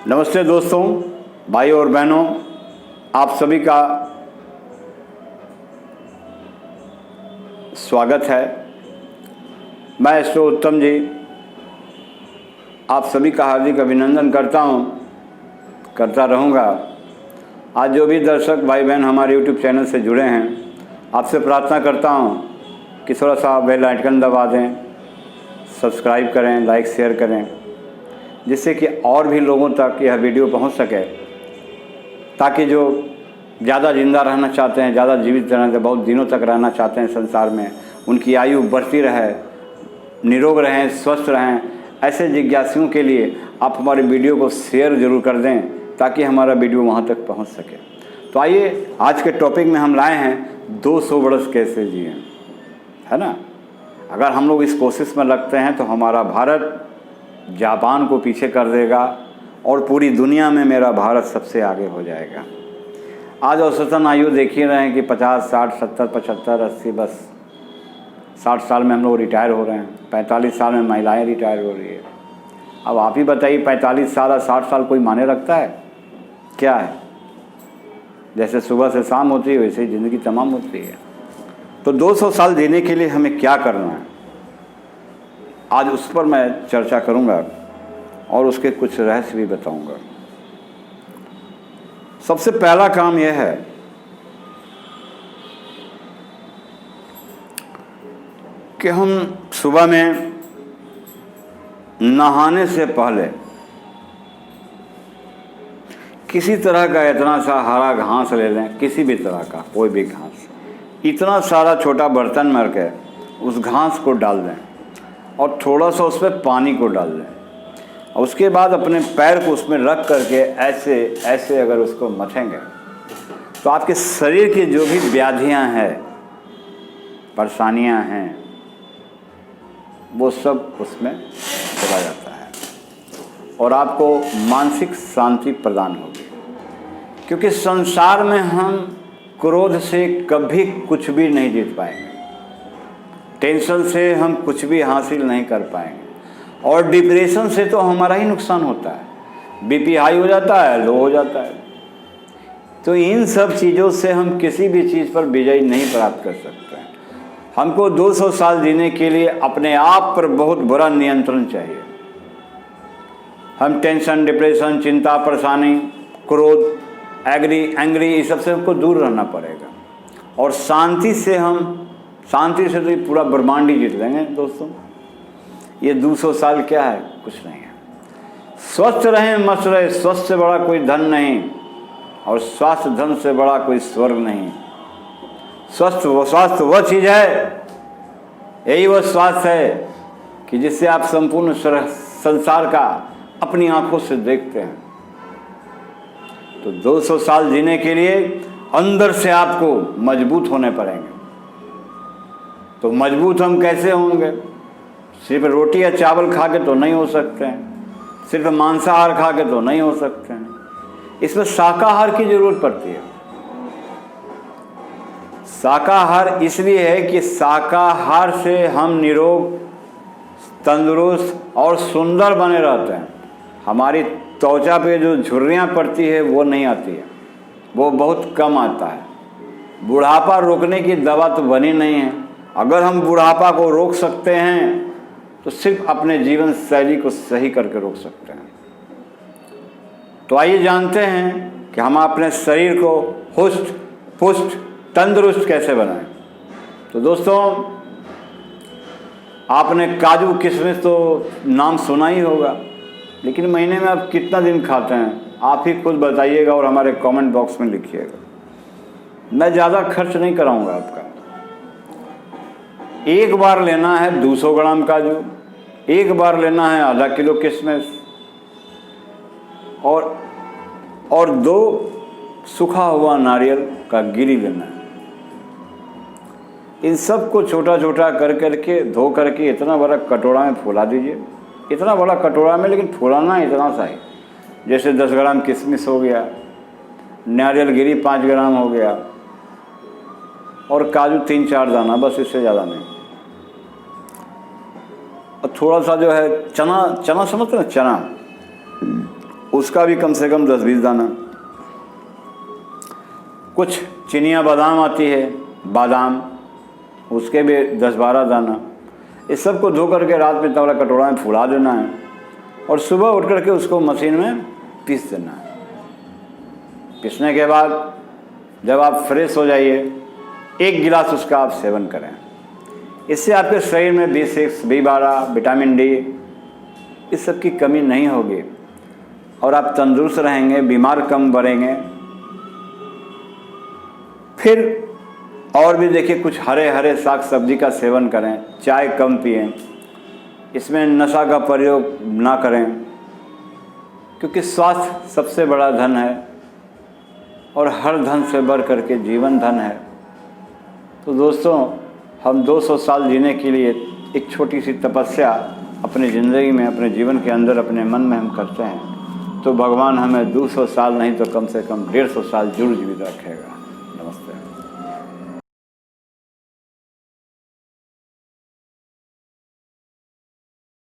नमस्ते दोस्तों, भाई और बहनों, आप सभी का स्वागत है। मैं एस्ट्रो उत्तम जी आप सभी का हार्दिक अभिनंदन करता हूं, करता रहूंगा। आज जो भी दर्शक भाई बहन हमारे यूट्यूब चैनल से जुड़े हैं, आपसे प्रार्थना करता हूं कि थोड़ा सा बेल आइकन दबा दें, सब्सक्राइब करें, लाइक शेयर करें, जिससे कि और भी लोगों तक यह वीडियो पहुंच सके, ताकि जो ज़्यादा जिंदा रहना चाहते हैं, ज़्यादा जीवित रहना चाहते, बहुत दिनों तक रहना चाहते हैं संसार में, उनकी आयु बढ़ती रहे, निरोग रहें, स्वस्थ रहें। ऐसे जिज्ञासुओं के लिए आप हमारे वीडियो को शेयर जरूर कर दें, ताकि हमारा वीडियो वहाँ तक पहुँच सके। तो आइए, आज के टॉपिक में हम लाए हैं 200 वर्ष कैसे जिए, है ना। अगर हम लोग इस कोशिश में लगते हैं तो हमारा भारत जापान को पीछे कर देगा और पूरी दुनिया में मेरा भारत सबसे आगे हो जाएगा। आज औसतन आयु देख ही रहे हैं कि 50, 60, 70, 75, 80, बस 60 साल में हम लोग रिटायर हो रहे हैं। 45 साल में महिलाएं रिटायर हो रही है। अब आप ही बताइए, 45 साल और 60 साल कोई माने रखता है? क्या है? जैसे सुबह से शाम होती है, वैसे ही ज़िंदगी तमाम होती है। तो 200 साल जीने के लिए हमें क्या करना है, आज उस पर मैं चर्चा करूंगा और उसके कुछ रहस्य भी बताऊंगा। सबसे पहला काम यह है कि हम सुबह में नहाने से पहले किसी तरह का इतना सा हरा घास ले लें, किसी भी तरह का कोई भी घास, इतना सारा छोटा बर्तन में रख के उस घास को डाल दें और थोड़ा सा उसमें पानी को डाल दें। और उसके बाद अपने पैर को उसमें रख करके ऐसे ऐसे अगर उसको मथेंगे तो आपके शरीर की जो भी व्याधियां हैं, परेशानियां हैं, वो सब उसमें चला जाता है और आपको मानसिक शांति प्रदान होगी। क्योंकि संसार में हम क्रोध से कभी कुछ भी नहीं जीत पाएंगे, टेंशन से हम कुछ भी हासिल नहीं कर पाएंगे, और डिप्रेशन से तो हमारा ही नुकसान होता है। बीपी हाई हो जाता है, लो हो जाता है। तो इन सब चीज़ों से हम किसी भी चीज़ पर विजय नहीं प्राप्त कर सकते हैं। हमको 200 साल जीने के लिए अपने आप पर बहुत बड़ा नियंत्रण चाहिए। हम टेंशन, डिप्रेशन, चिंता, परेशानी, क्रोध, एंग्री, इस सब से हमको दूर रहना पड़ेगा। और शांति से तो ये पूरा ब्रह्मांड ही जीत लेंगे दोस्तों। ये 200 साल क्या है? कुछ नहीं है। स्वस्थ रहें, मस्त रहे। स्वस्थ से बड़ा कोई धन नहीं, और स्वास्थ्य धन से बड़ा कोई स्वर्ग नहीं। स्वास्थ्य वह चीज़ है, यही वह स्वास्थ्य है कि जिससे आप संपूर्ण संसार का अपनी आंखों से देखते हैं। तो 200 साल जीने के लिए अंदर से आपको मजबूत होने पड़ेंगे। तो मजबूत हम कैसे होंगे? सिर्फ रोटी या चावल खा के तो नहीं हो सकते हैं, सिर्फ मांसाहार खा के तो नहीं हो सकते हैं। इसमें शाकाहार की जरूरत पड़ती है। शाकाहार इसलिए है कि शाकाहार से हम निरोग, तंदुरुस्त और सुंदर बने रहते हैं। हमारी त्वचा पे जो झुर्रियाँ पड़ती है वो नहीं आती है, वो बहुत कम आता है। बुढ़ापा रोकने की दवा तो बनी नहीं है। अगर हम बुढ़ापा को रोक सकते हैं तो सिर्फ अपने जीवन शैली को सही करके रोक सकते हैं। तो आइए जानते हैं कि हम अपने शरीर को हुष्ट पुष्ट तंदुरुस्त कैसे बनाएं। तो दोस्तों, आपने काजू किशमिश तो नाम सुना ही होगा, लेकिन महीने में आप कितना दिन खाते हैं? आप ही खुद बताइएगा और हमारे कमेंट बॉक्स में लिखिएगा। मैं ज़्यादा खर्च नहीं कराऊंगा आपका। एक बार लेना है 200 ग्राम काजू, एक बार लेना है आधा किलो किशमिश, और 2 सूखा हुआ नारियल का गिरी लेना है। इन सब को छोटा छोटा कर करके धो करके इतना बड़ा कटोरा में फुला दीजिए। इतना बड़ा कटोरा में, लेकिन फुलाना इतना सा ही, जैसे 10 ग्राम किशमिश हो गया, नारियल गिरी 5 ग्राम हो गया, और काजू 3-4 दाना, बस इससे ज़्यादा नहीं। और थोड़ा सा जो है चना समझते ना, चना, उसका भी कम से कम 10-20 दाना। कुछ चिनिया बादाम आती है, बादाम, उसके भी 10-12 दाना। इस सब को धो करके रात में तवला कटोरा में फुला देना है और सुबह उठ करके उसको मशीन में पीस देना है। पीसने के बाद जब आप फ्रेश हो जाइए, 1 गिलास उसका आप सेवन करें। इससे आपके शरीर में B6, B12, विटामिन डी इस सब की कमी नहीं होगी और आप तंदुरुस्त रहेंगे, बीमार कम पड़ेंगे। फिर और भी देखिए, कुछ हरे हरे साग सब्जी का सेवन करें, चाय कम पिएं, इसमें नशा का प्रयोग ना करें, क्योंकि स्वास्थ्य सबसे बड़ा धन है और हर धन से बढ़ करके जीवन धन है। तो दोस्तों, हम 200 साल जीने के लिए एक छोटी सी तपस्या अपनी ज़िंदगी में, अपने जीवन के अंदर, अपने मन में हम करते हैं तो भगवान हमें 200 साल नहीं तो कम से कम 150 साल जरूर जीवित रखेगा।